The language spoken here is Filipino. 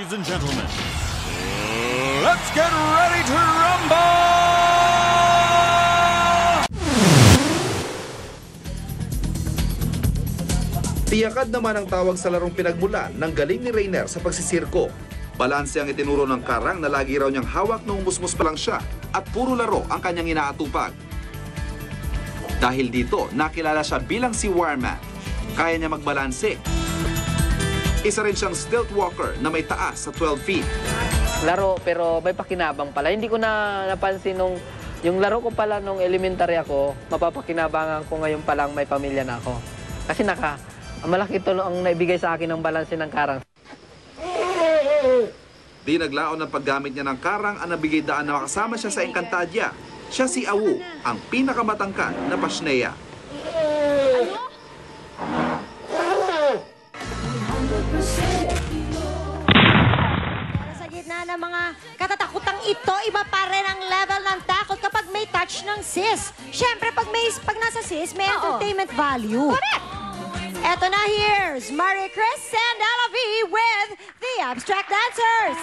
ladies and gentlemen, let's get ready to rumble! Tiyakad naman ang tawag sa larong pinagmulan ng galing ni Rainer sa pagsisirko. Balanse ang itinuro ng Karang na lagi raw niyang hawak nung musmus pa lang siya at puro laro ang kanyang inaatupag. Dahil dito, nakilala siya bilang si Warman. Kaya niya magbalanse. Isa rin siyang stilt walker na may taas sa 12 feet. Laro pero may pakinabang pala. Hindi ko na napansin yung laro ko pala nung elementary ako, mapapakinabangan ko ngayon palang may pamilya na ako. Kasi malaki tulong ang naibigay sa akin ng balanse ng Karang. Di naglaon ng paggamit niya ng Karang ang nabigay daan na makasama siya sa Encantadia. Siya si Awu, ang pinakamatangkad na pasneya. Sa gitna ng mga katatakutang ito, iba pa rin ang level ng takot kapag may touch ng sis. Siyempre, pag nasa sis, may entertainment value. Correct! Eto na, here's Marie Chris and Ella V with the Abstract Dancers.